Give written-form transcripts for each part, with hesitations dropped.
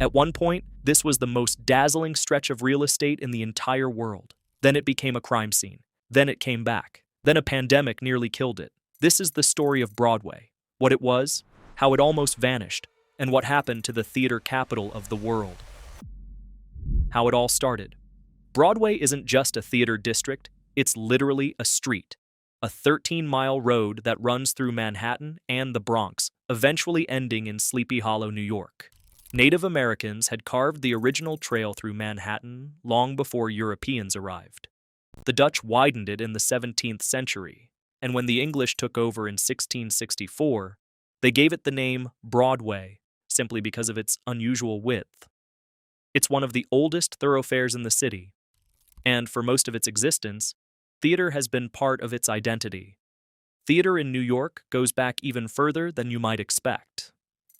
At one point, this was the most dazzling stretch of real estate in the entire world. Then it became a crime scene. Then it came back. Then a pandemic nearly killed it. This is the story of Broadway. What it was, how it almost vanished, and what happened to the theater capital of the world. How it all started. Broadway isn't just a theater district, it's literally a street. A 13-mile road that runs through Manhattan and the Bronx, eventually ending in Sleepy Hollow, New York. Native Americans had carved the original trail through Manhattan long before Europeans arrived. The Dutch widened it in the 17th century, and when the English took over in 1664, they gave it the name Broadway, simply because of its unusual width. It's one of the oldest thoroughfares in the city, and for most of its existence, theater has been part of its identity. Theater in New York goes back even further than you might expect.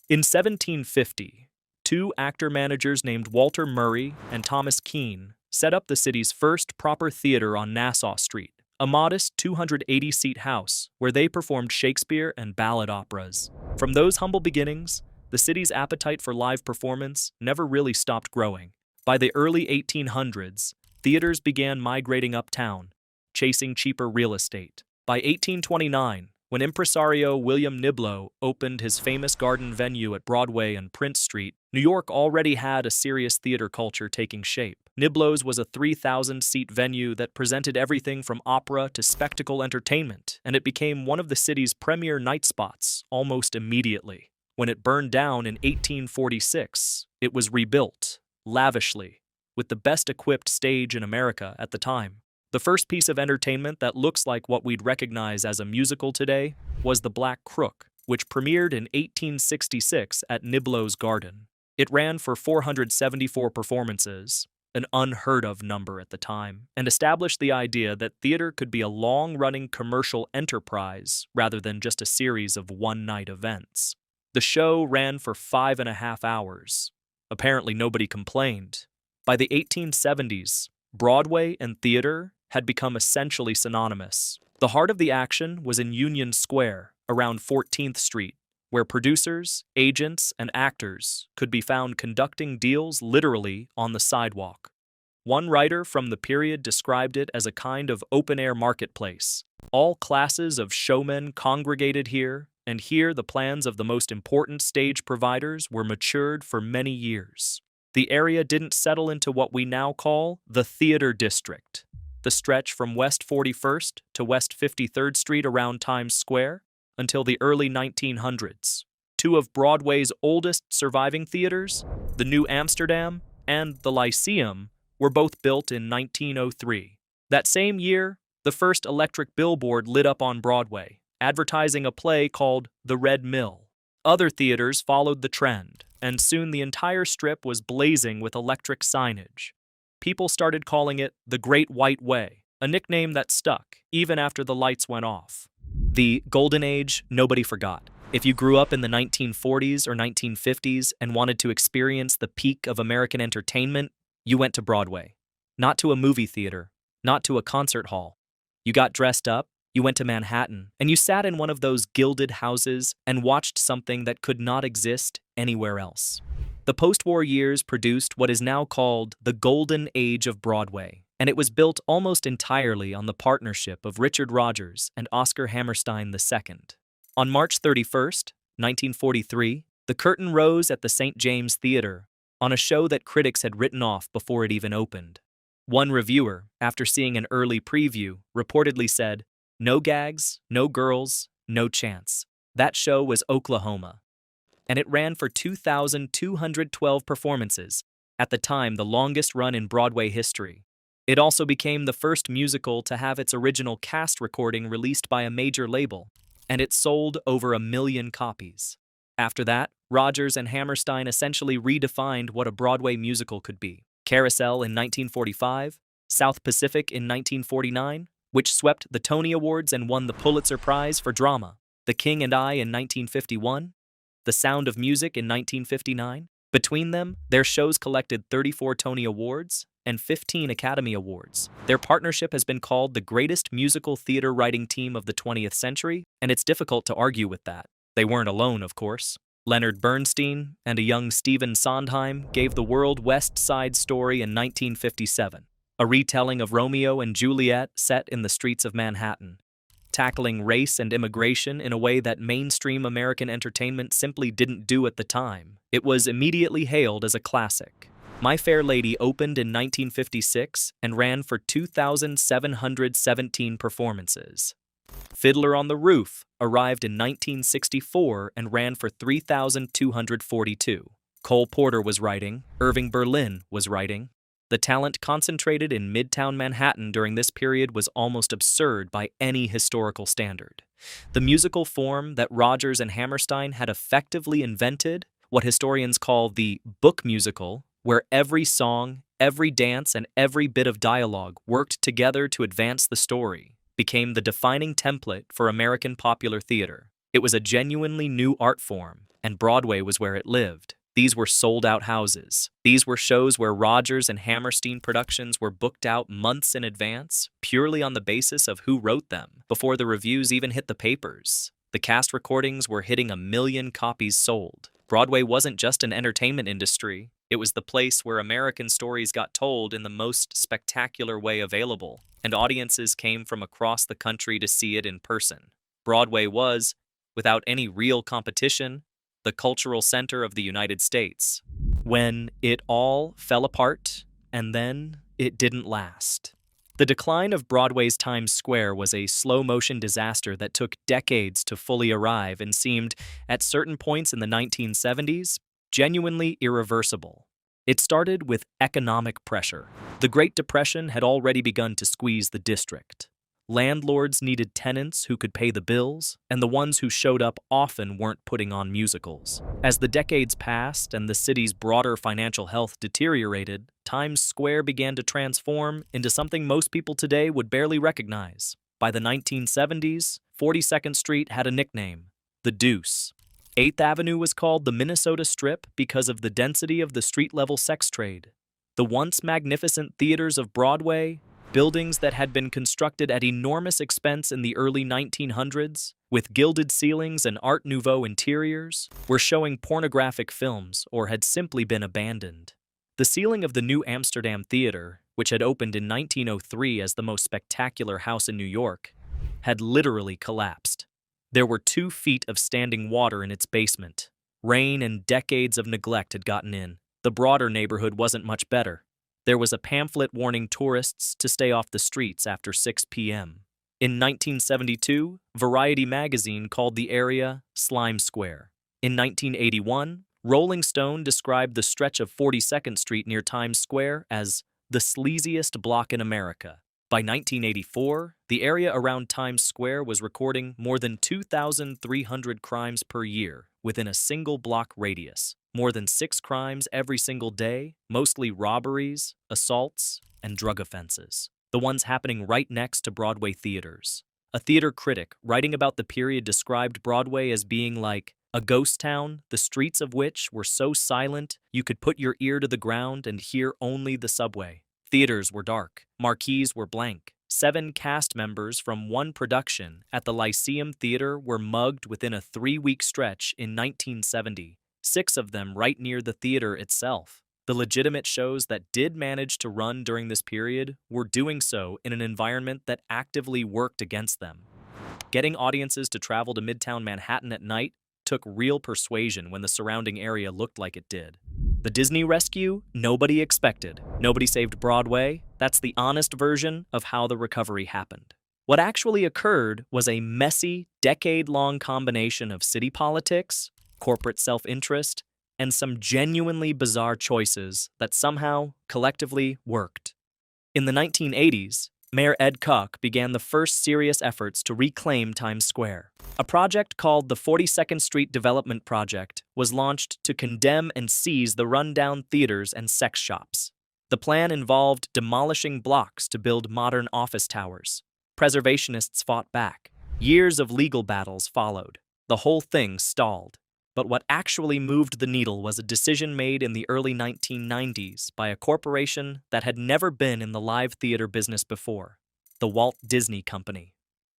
In 1750, two actor-managers named Walter Murray and Thomas Keene set up the city's first proper theater on Nassau Street, a modest 280-seat house where they performed Shakespeare and ballad operas. From those humble beginnings, the city's appetite for live performance never really stopped growing. By the early 1800s, theaters began migrating uptown, chasing cheaper real estate. By 1829, when impresario William Niblo opened his famous garden venue at Broadway and Prince Street, New York already had a serious theater culture taking shape. Niblo's was a 3,000-seat venue that presented everything from opera to spectacle entertainment, and it became one of the city's premier night spots almost immediately. When it burned down in 1846, it was rebuilt, lavishly, with the best-equipped stage in America at the time. The first piece of entertainment that looks like what we'd recognize as a musical today was The Black Crook, which premiered in 1866 at Niblo's Garden. It ran for 474 performances, an unheard-of number at the time, and established the idea that theater could be a long-running commercial enterprise rather than just a series of one-night events. The show ran for 5.5 hours. Apparently nobody complained. By the 1870s, Broadway and theater had become essentially synonymous. The heart of the action was in Union Square, around 14th Street, where producers, agents, and actors could be found conducting deals literally on the sidewalk. One writer from the period described it as a kind of open-air marketplace. All classes of showmen congregated here, and here the plans of the most important stage providers were matured for many years. The area didn't settle into what we now call the Theater District, the stretch from West 41st to West 53rd Street around Times Square, until the early 1900s. Two of Broadway's oldest surviving theaters, the New Amsterdam and the Lyceum, were both built in 1903. That same year, the first electric billboard lit up on Broadway, advertising a play called The Red Mill. Other theaters followed the trend, and soon the entire strip was blazing with electric signage. People started calling it the Great White Way, a nickname that stuck even after the lights went off. The Golden Age nobody forgot. If you grew up in the 1940s or 1950s and wanted to experience the peak of American entertainment, you went to Broadway. Not to a movie theater, not to a concert hall. You got dressed up, you went to Manhattan, and you sat in one of those gilded houses and watched something that could not exist anywhere else. The post-war years produced what is now called the Golden Age of Broadway, and it was built almost entirely on the partnership of Richard Rodgers and Oscar Hammerstein II. On March 31st, 1943, the curtain rose at the St. James Theater on a show that critics had written off before it even opened. One reviewer, after seeing an early preview, reportedly said, "No gags, no girls, no chance. That show was Oklahoma." And it ran for 2,212 performances, at the time the longest run in Broadway history. It also became the first musical to have its original cast recording released by a major label, and it sold over 1 million copies. After that, Rodgers and Hammerstein essentially redefined what a Broadway musical could be. Carousel in 1945, South Pacific in 1949, which swept the Tony Awards and won the Pulitzer Prize for Drama, The King and I in 1951, The Sound of Music in 1959. Between them, their shows collected 34 Tony Awards and 15 Academy Awards. Their partnership has been called the greatest musical theater writing team of the 20th century, and it's difficult to argue with that. They weren't alone, of course. Leonard Bernstein and a young Stephen Sondheim gave the world West Side Story in 1957, a retelling of Romeo and Juliet set in the streets of Manhattan, tackling race and immigration in a way that mainstream American entertainment simply didn't do at the time. It was immediately hailed as a classic. My Fair Lady opened in 1956 and ran for 2,717 performances. Fiddler on the Roof arrived in 1964 and ran for 3,242. Cole Porter was writing, Irving Berlin was writing. The talent concentrated in Midtown Manhattan during this period was almost absurd by any historical standard. The musical form that Rodgers and Hammerstein had effectively invented, what historians call the book musical, where every song, every dance, and every bit of dialogue worked together to advance the story, became the defining template for American popular theater. It was a genuinely new art form, and Broadway was where it lived. These were sold-out houses. These were shows where Rodgers and Hammerstein productions were booked out months in advance, purely on the basis of who wrote them, before the reviews even hit the papers. The cast recordings were hitting 1 million copies sold. Broadway wasn't just an entertainment industry. It was the place where American stories got told in the most spectacular way available, and audiences came from across the country to see it in person. Broadway was, without any real competition, the cultural center of the United States. When it all fell apart, and then it didn't last. The decline of Broadway's Times Square was a slow-motion disaster that took decades to fully arrive and seemed, at certain points in the 1970s, genuinely irreversible. It started with economic pressure. The Great Depression had already begun to squeeze the district. Landlords needed tenants who could pay the bills, and the ones who showed up often weren't putting on musicals. As the decades passed and the city's broader financial health deteriorated, Times Square began to transform into something most people today would barely recognize. By the 1970s, 42nd Street had a nickname, the Deuce. 8th Avenue was called the Minnesota Strip because of the density of the street-level sex trade. The once magnificent theaters of Broadway, buildings that had been constructed at enormous expense in the early 1900s, with gilded ceilings and Art Nouveau interiors, were showing pornographic films or had simply been abandoned. The ceiling of the New Amsterdam Theater, which had opened in 1903 as the most spectacular house in New York, had literally collapsed. There were 2 feet of standing water in its basement. Rain and decades of neglect had gotten in. The broader neighborhood wasn't much better. There was a pamphlet warning tourists to stay off the streets after 6 p.m. In 1972, Variety magazine called the area Slime Square. In 1981, Rolling Stone described the stretch of 42nd Street near Times Square as the sleaziest block in America. By 1984, the area around Times Square was recording more than 2,300 crimes per year within a single block radius. More than 6 crimes every single day, mostly robberies, assaults, and drug offenses. The ones happening right next to Broadway theaters. A theater critic writing about the period described Broadway as being like a ghost town, the streets of which were so silent you could put your ear to the ground and hear only the subway. Theaters were dark. Marquees were blank. 7 cast members from one production at the Lyceum Theater were mugged within a 3-week stretch in 1970. 6 of them right near the theater itself. The legitimate shows that did manage to run during this period were doing so in an environment that actively worked against them. Getting audiences to travel to Midtown Manhattan at night took real persuasion when the surrounding area looked like it did. The Disney rescue, nobody expected. Nobody saved Broadway. That's the honest version of how the recovery happened. What actually occurred was a messy, decade-long combination of city politics, corporate self-interest, and some genuinely bizarre choices that somehow, collectively, worked. In the 1980s, Mayor Ed Koch began the first serious efforts to reclaim Times Square. A project called the 42nd Street Development Project was launched to condemn and seize the rundown theaters and sex shops. The plan involved demolishing blocks to build modern office towers. Preservationists fought back. Years of legal battles followed. The whole thing stalled. But what actually moved the needle was a decision made in the early 1990s by a corporation that had never been in the live theater business before, the Walt Disney Company.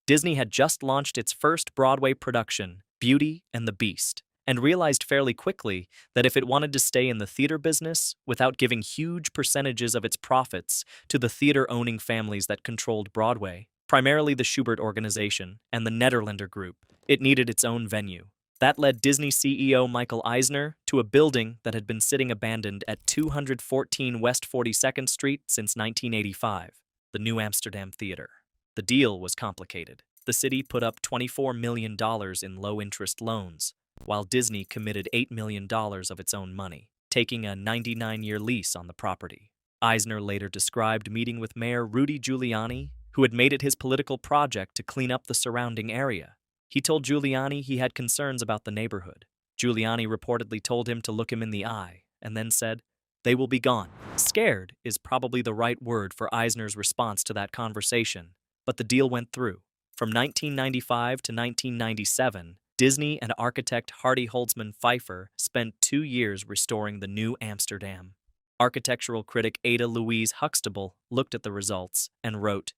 Disney had just launched its first Broadway production, Beauty and the Beast, and realized fairly quickly that if it wanted to stay in the theater business without giving huge percentages of its profits to the theater-owning families that controlled Broadway, primarily the Schubert Organization and the Nederlander Group, it needed its own venue. That led Disney CEO Michael Eisner to a building that had been sitting abandoned at 214 West 42nd Street since 1985, the New Amsterdam Theater. The deal was complicated. The city put up $24 million in low-interest loans, while Disney committed $8 million of its own money, taking a 99-year lease on the property. Eisner later described meeting with Mayor Rudy Giuliani, who had made it his political project to clean up the surrounding area. He told Giuliani he had concerns about the neighborhood. Giuliani reportedly told him to look him in the eye, and then said, "They will be gone." Scared is probably the right word for Eisner's response to that conversation, but the deal went through. From 1995 to 1997, Disney and architect Hardy Holtzman Pfeiffer spent 2 years restoring the New Amsterdam. Architectural critic Ada Louise Huxtable looked at the results and wrote,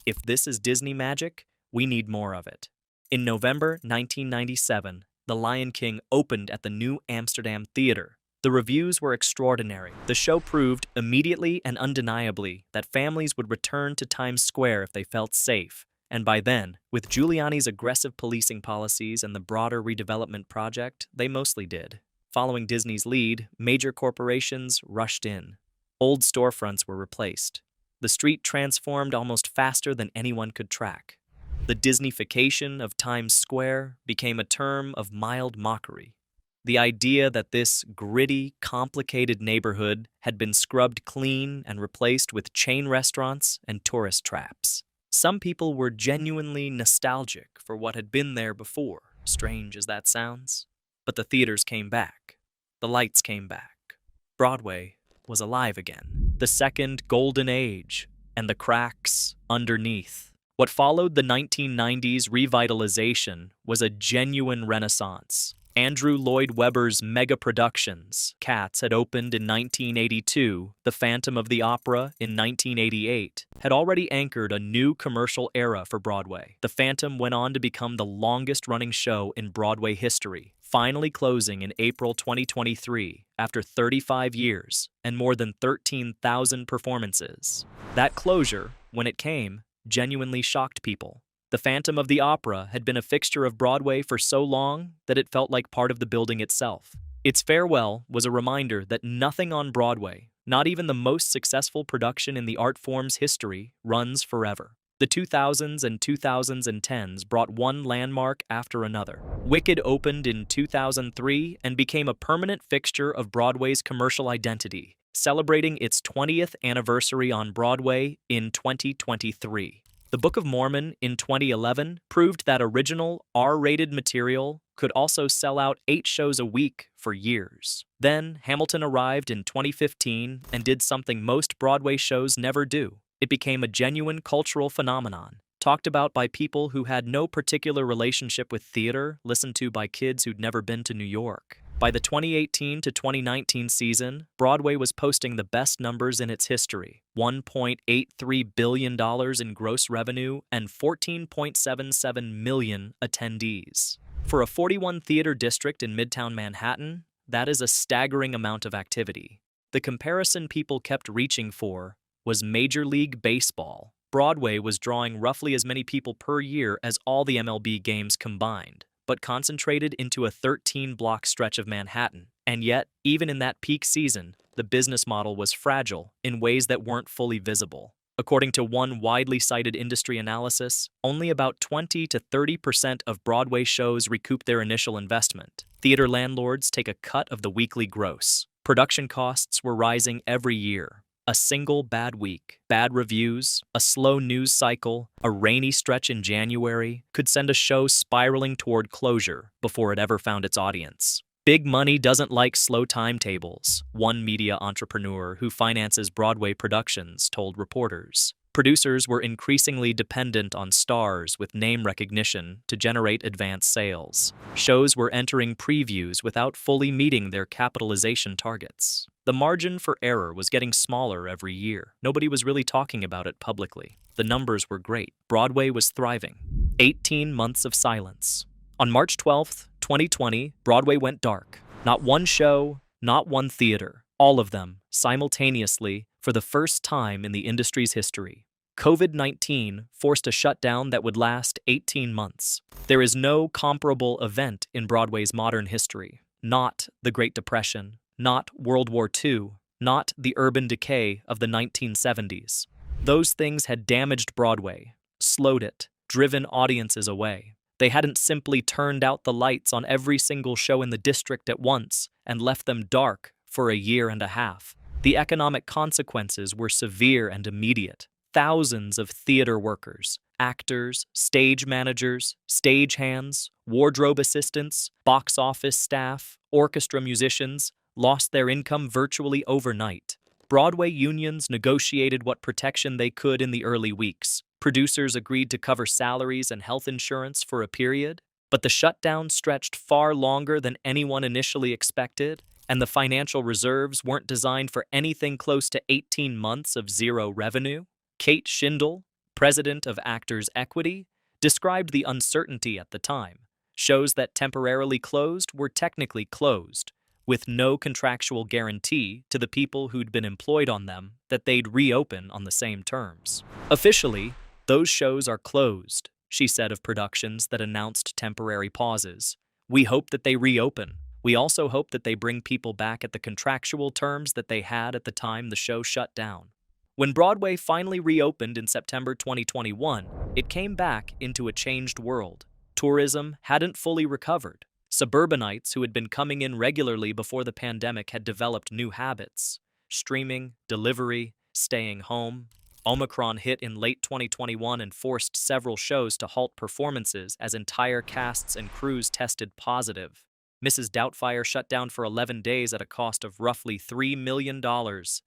"If this is Disney magic, we need more of it." In November 1997, The Lion King opened at the New Amsterdam Theater. The reviews were extraordinary. The show proved immediately and undeniably that families would return to Times Square if they felt safe. And by then, with Giuliani's aggressive policing policies and the broader redevelopment project, they mostly did. Following Disney's lead, major corporations rushed in. Old storefronts were replaced. The street transformed almost faster than anyone could track. The Disneyfication of Times Square became a term of mild mockery. The idea that this gritty, complicated neighborhood had been scrubbed clean and replaced with chain restaurants and tourist traps. Some people were genuinely nostalgic for what had been there before, strange as that sounds. But the theaters came back. The lights came back. Broadway was alive again. The second golden age, and the cracks underneath. What followed the 1990s revitalization was a genuine renaissance. Andrew Lloyd Webber's mega productions, Cats, had opened in 1982, The Phantom of the Opera in 1988, had already anchored a new commercial era for Broadway. The Phantom went on to become the longest-running show in Broadway history, finally closing in April 2023 after 35 years and more than 13,000 performances. That closure, when it came, genuinely shocked people. The Phantom of the Opera had been a fixture of Broadway for so long that it felt like part of the building itself. Its farewell was a reminder that nothing on Broadway, not even the most successful production in the art form's history, runs forever. The 2000s and 2010s brought one landmark after another. Wicked opened in 2003 and became a permanent fixture of Broadway's commercial identity, celebrating its 20th anniversary on Broadway in 2023. The Book of Mormon in 2011 proved that original, R-rated material could also sell out 8 shows a week for years. Then, Hamilton arrived in 2015 and did something most Broadway shows never do. It became a genuine cultural phenomenon, talked about by people who had no particular relationship with theater, listened to by kids who'd never been to New York. By the 2018 to 2019 season, Broadway was posting the best numbers in its history, $1.83 billion in gross revenue and 14.77 million attendees. For a 41-theater district in Midtown Manhattan, that is a staggering amount of activity. The comparison people kept reaching for was Major League Baseball. Broadway was drawing roughly as many people per year as all the MLB games combined, but concentrated into a 13-block stretch of Manhattan. And yet, even in that peak season, the business model was fragile in ways that weren't fully visible. According to one widely cited industry analysis, only about 20 to 30% of Broadway shows recoup their initial investment. Theater landlords take a cut of the weekly gross. Production costs were rising every year. A single bad week, bad reviews, a slow news cycle, a rainy stretch in January could send a show spiraling toward closure before it ever found its audience. Big money doesn't like slow timetables, one media entrepreneur who finances Broadway productions told reporters. Producers were increasingly dependent on stars with name recognition to generate advance sales. Shows were entering previews without fully meeting their capitalization targets. The margin for error was getting smaller every year. Nobody was really talking about it publicly. The numbers were great. Broadway was thriving. 18 months of silence. On March 12, 2020, Broadway went dark. Not one show, not one theater, all of them, simultaneously, for the first time in the industry's history. COVID-19 forced a shutdown that would last 18 months. There is no comparable event in Broadway's modern history. Not the Great Depression, not World War II, not the urban decay of the 1970s. Those things had damaged Broadway, slowed it, driven audiences away. They hadn't simply turned out the lights on every single show in the district at once and left them dark for a year and a half. The economic consequences were severe and immediate. Thousands of theater workers, actors, stage managers, stagehands, wardrobe assistants, box office staff, orchestra musicians lost their income virtually overnight. Broadway unions negotiated what protection they could in the early weeks. Producers agreed to cover salaries and health insurance for a period, but the shutdown stretched far longer than anyone initially expected, and the financial reserves weren't designed for anything close to 18 months of zero revenue. Kate Schindel, president of Actors Equity, described the uncertainty at the time. Shows that temporarily closed were technically closed, with no contractual guarantee to the people who'd been employed on them that they'd reopen on the same terms. Officially, those shows are closed, she said of productions that announced temporary pauses. We hope that they reopen. We also hope that they bring people back at the contractual terms that they had at the time the show shut down. When Broadway finally reopened in September 2021, it came back into a changed world. Tourism hadn't fully recovered. Suburbanites who had been coming in regularly before the pandemic had developed new habits: streaming, delivery, staying home. Omicron hit in late 2021 and forced several shows to halt performances as entire casts and crews tested positive. Mrs. Doubtfire shut down for 11 days at a cost of roughly $3 million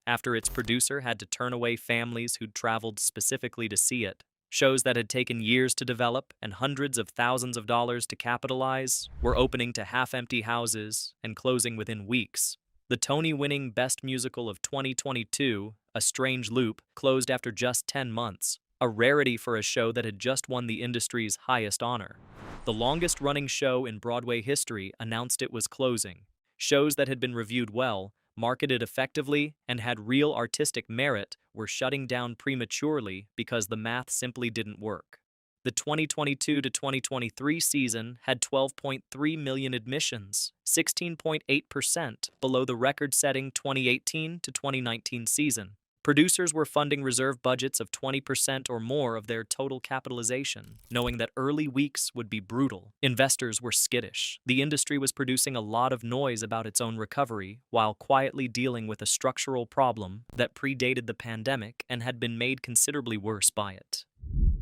after its producer had to turn away families who'd traveled specifically to see it. Shows that had taken years to develop and hundreds of thousands of dollars to capitalize were opening to half-empty houses and closing within weeks. The Tony-winning Best Musical of 2022, A Strange Loop, closed after just 10 months, a rarity for a show that had just won the industry's highest honor. The longest-running show in Broadway history announced it was closing. Shows that had been reviewed well, marketed effectively, and had real artistic merit were shutting down prematurely because the math simply didn't work. The 2022 to 2023 season had 12.3 million admissions, 16.8% below the record-setting 2018 to 2019 season. Producers were funding reserve budgets of 20% or more of their total capitalization, knowing that early weeks would be brutal. Investors were skittish. The industry was producing a lot of noise about its own recovery, while quietly dealing with a structural problem that predated the pandemic and had been made considerably worse by it.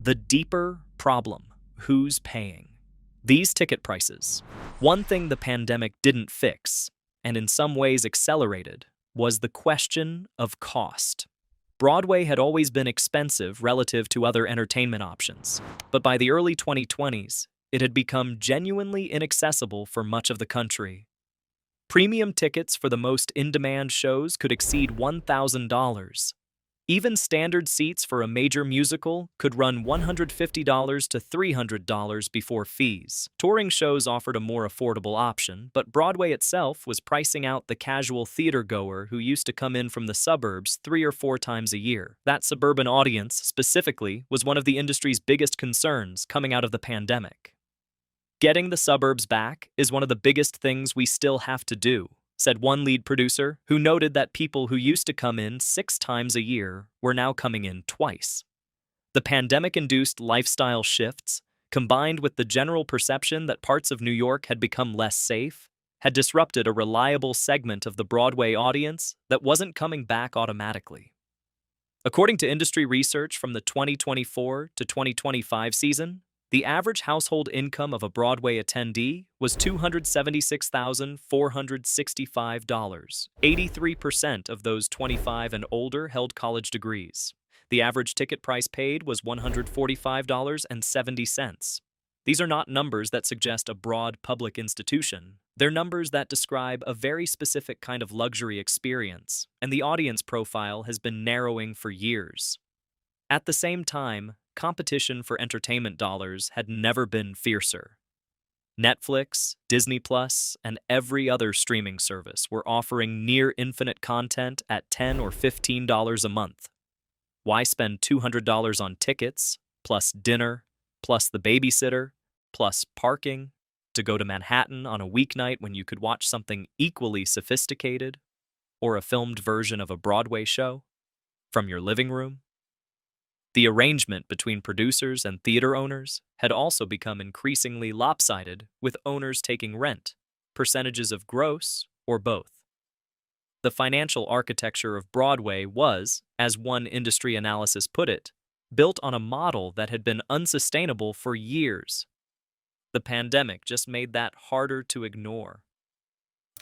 The deeper problem: who's paying? These ticket prices. One thing the pandemic didn't fix, and in some ways accelerated, was the question of cost. Broadway had always been expensive relative to other entertainment options, but by the early 2020s, it had become genuinely inaccessible for much of the country. Premium tickets for the most in-demand shows could exceed $1,000. Even standard seats for a major musical could run $150 to $300 before fees. Touring shows offered a more affordable option, but Broadway itself was pricing out the casual theater goer who used to come in from the suburbs 3 or 4 times a year. That suburban audience, specifically, was one of the industry's biggest concerns coming out of the pandemic. Getting the suburbs back is one of the biggest things we still have to do, said one lead producer, who noted that people who used to come in 6 times a year were now coming in twice. The pandemic-induced lifestyle shifts, combined with the general perception that parts of New York had become less safe, had disrupted a reliable segment of the Broadway audience that wasn't coming back automatically. According to industry research from the 2024 to 2025 season, the average household income of a Broadway attendee was $276,465. 83% of those 25 and older held college degrees. The average ticket price paid was $145.70. These are not numbers that suggest a broad public institution. They're numbers that describe a very specific kind of luxury experience, and the audience profile has been narrowing for years. At the same time, competition for entertainment dollars had never been fiercer. Netflix, Disney Plus, and every other streaming service were offering near infinite content at $10 or $15 a month. Why spend $200 on tickets, plus dinner, plus the babysitter, plus parking, to go to Manhattan on a weeknight when you could watch something equally sophisticated, or a filmed version of a Broadway show, from your living room? The arrangement between producers and theater owners had also become increasingly lopsided, with owners taking rent, percentages of gross, or both. The financial architecture of Broadway was, as one industry analysis put it, built on a model that had been unsustainable for years. The pandemic just made that harder to ignore.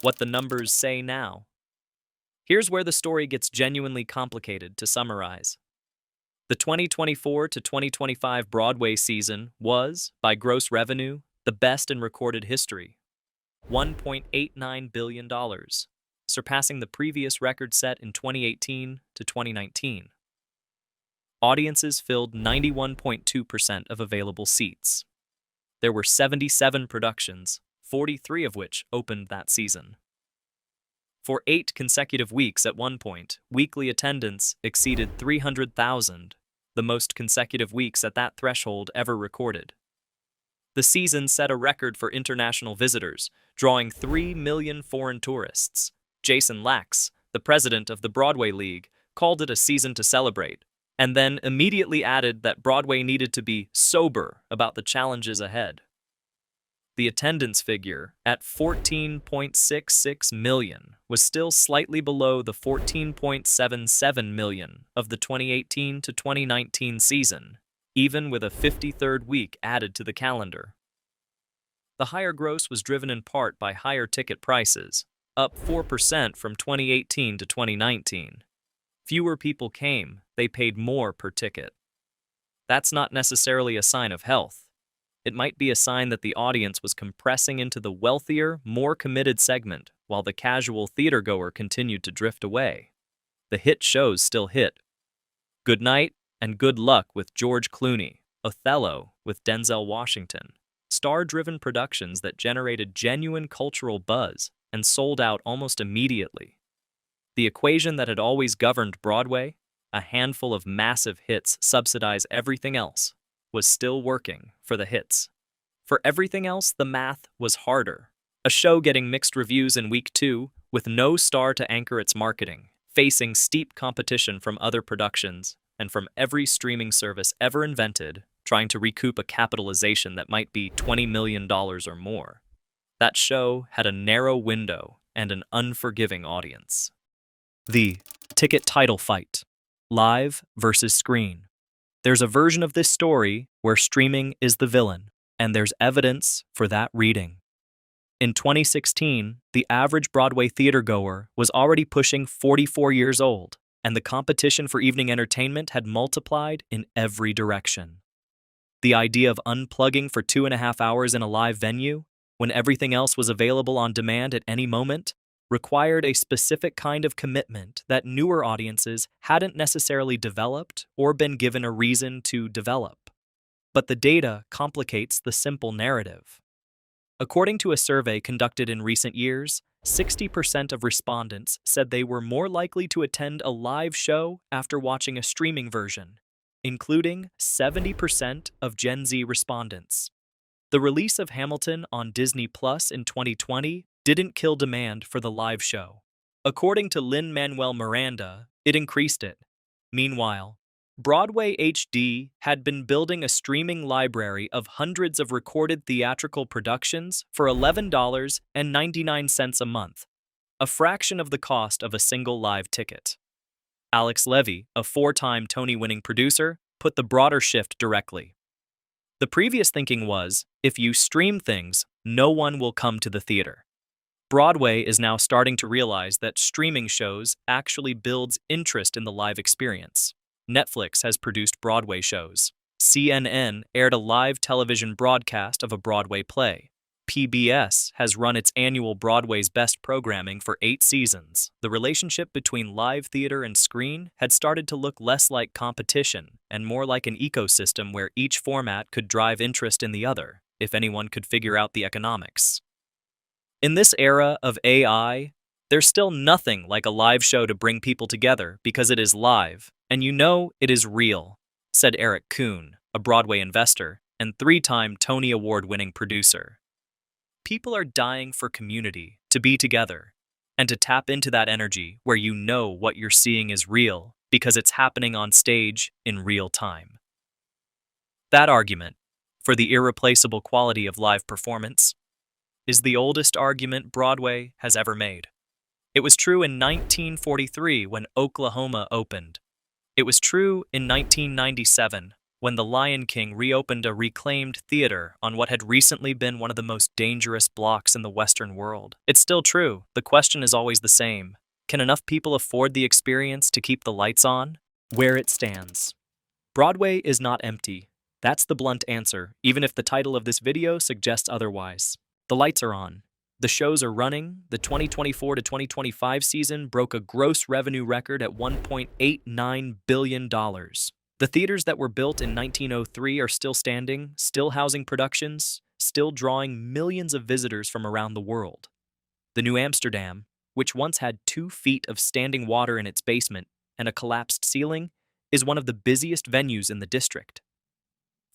What the numbers say now. Here's where the story gets genuinely complicated. To summarize, the 2024 to 2025 Broadway season was, by gross revenue, the best in recorded history, $1.89 billion, surpassing the previous record set in 2018 to 2019. Audiences filled 91.2% of available seats. There were 77 productions, 43 of which opened that season. For 8 consecutive weeks at one point, weekly attendance exceeded 300,000, the most consecutive weeks at that threshold ever recorded. The season set a record for international visitors, drawing 3 million foreign tourists. Jason Lax, the president of the Broadway League, called it a season to celebrate, and then immediately added that Broadway needed to be sober about the challenges ahead. The attendance figure, at 14.66 million, was still slightly below the 14.77 million of the 2018 to 2019 season, even with a 53rd week added to the calendar. The higher gross was driven in part by higher ticket prices, up 4% from 2018 to 2019. Fewer people came, they paid more per ticket. That's not necessarily a sign of health. It might be a sign that the audience was compressing into the wealthier, more committed segment, while the casual theatergoer continued to drift away. The hit shows still hit. Good Night and Good Luck with George Clooney, Othello with Denzel Washington, star-driven productions that generated genuine cultural buzz and sold out almost immediately. The equation that had always governed Broadway, a handful of massive hits subsidize everything else, was still working for the hits. For everything else, the math was harder. A show getting mixed reviews in week 2, with no star to anchor its marketing, facing steep competition from other productions and from every streaming service ever invented, trying to recoup a capitalization that might be $20 million or more. That show had a narrow window and an unforgiving audience. The ticket title fight, live versus screen. There's a version of this story where streaming is the villain, and there's evidence for that reading. In 2016, the average Broadway theatergoer was already pushing 44 years old, and the competition for evening entertainment had multiplied in every direction. The idea of unplugging for 2.5 hours in a live venue, when everything else was available on demand at any moment, required a specific kind of commitment that newer audiences hadn't necessarily developed or been given a reason to develop. But the data complicates the simple narrative. According to a survey conducted in recent years, 60% of respondents said they were more likely to attend a live show after watching a streaming version, including 70% of Gen Z respondents. The release of Hamilton on Disney Plus in 2020 didn't kill demand for the live show. According to Lin-Manuel Miranda, it increased it. Meanwhile, Broadway HD had been building a streaming library of hundreds of recorded theatrical productions for $11.99 a month, a fraction of the cost of a single live ticket. Alex Levy, a 4-time Tony-winning producer, put the broader shift directly. The previous thinking was, if you stream things, no one will come to the theater. Broadway is now starting to realize that streaming shows actually builds interest in the live experience. Netflix has produced Broadway shows. CNN aired a live television broadcast of a Broadway play. PBS has run its annual Broadway's Best programming for 8 seasons. The relationship between live theater and screen had started to look less like competition and more like an ecosystem where each format could drive interest in the other. if anyone could figure out the economics. In this era of AI, there's still nothing like a live show to bring people together because it is live, and you know it is real, said Eric Kuhn, a Broadway investor and three-time Tony Award-winning producer. People are dying for community, to be together, and to tap into that energy where you know what you're seeing is real because it's happening on stage in real time. That argument, for the irreplaceable quality of live performance, is the oldest argument Broadway has ever made. It was true in 1943 when Oklahoma opened. It was true in 1997 when The Lion King reopened a reclaimed theater on what had recently been one of the most dangerous blocks in the Western world. It's still true. The question is always the same. Can enough people afford the experience to keep the lights on? Where it stands. Broadway is not empty. That's the blunt answer, even if the title of this video suggests otherwise. The lights are on. The shows are running. The 2024 to 2025 season broke a gross revenue record at $1.89 billion. The theaters that were built in 1903 are still standing, still housing productions, still drawing millions of visitors from around the world. The New Amsterdam, which once had 2 feet of standing water in its basement and a collapsed ceiling, is one of the busiest venues in the district.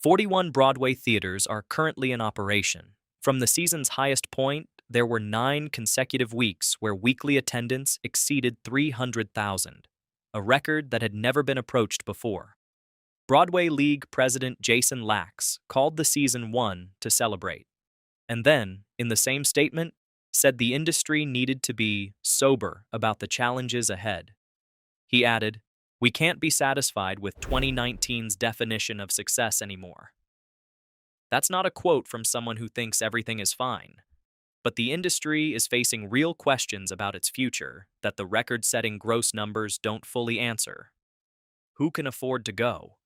41 Broadway theaters are currently in operation. From the season's highest point, there were 9 consecutive weeks where weekly attendance exceeded 300,000, a record that had never been approached before. Broadway League president Jason Lax called the season one to celebrate, and then, in the same statement, said the industry needed to be sober about the challenges ahead. He added, "We can't be satisfied with 2019's definition of success anymore." That's not a quote from someone who thinks everything is fine. But the industry is facing real questions about its future that the record-setting gross numbers don't fully answer. Who can afford to go?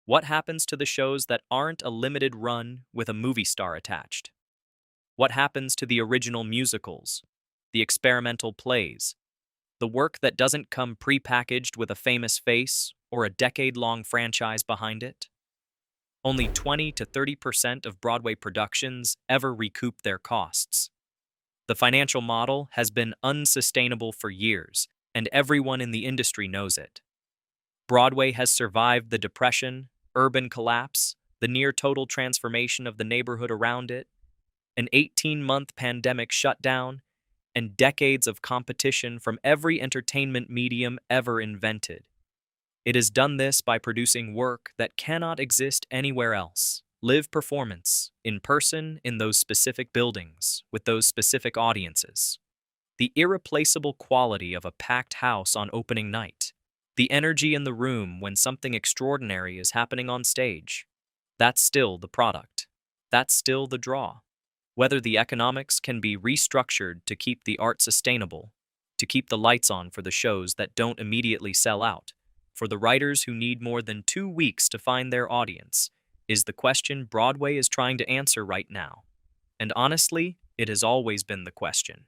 What happens to the shows that aren't a limited run with a movie star attached? What happens to the original musicals, the experimental plays, the work that doesn't come pre-packaged with a famous face or a decade-long franchise behind it? Only 20 to 30% of Broadway productions ever recoup their costs. The financial model has been unsustainable for years, and everyone in the industry knows it. Broadway has survived the Depression, urban collapse, the near-total transformation of the neighborhood around it, an 18-month pandemic shutdown, and decades of competition from every entertainment medium ever invented. It has done this by producing work that cannot exist anywhere else. Live performance, in person, in those specific buildings, with those specific audiences. The irreplaceable quality of a packed house on opening night. The energy in the room when something extraordinary is happening on stage. That's still the product. That's still the draw. Whether the economics can be restructured to keep the art sustainable, to keep the lights on for the shows that don't immediately sell out, for the writers who need more than 2 weeks to find their audience, is the question Broadway is trying to answer right now. And honestly, it has always been the question.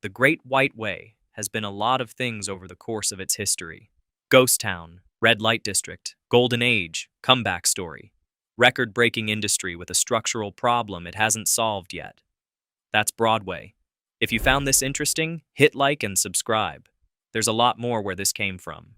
The Great White Way has been a lot of things over the course of its history. Ghost Town, Red Light District, Golden Age, comeback story. Record-breaking industry with a structural problem it hasn't solved yet. That's Broadway. If you found this interesting, hit like and subscribe. There's a lot more where this came from.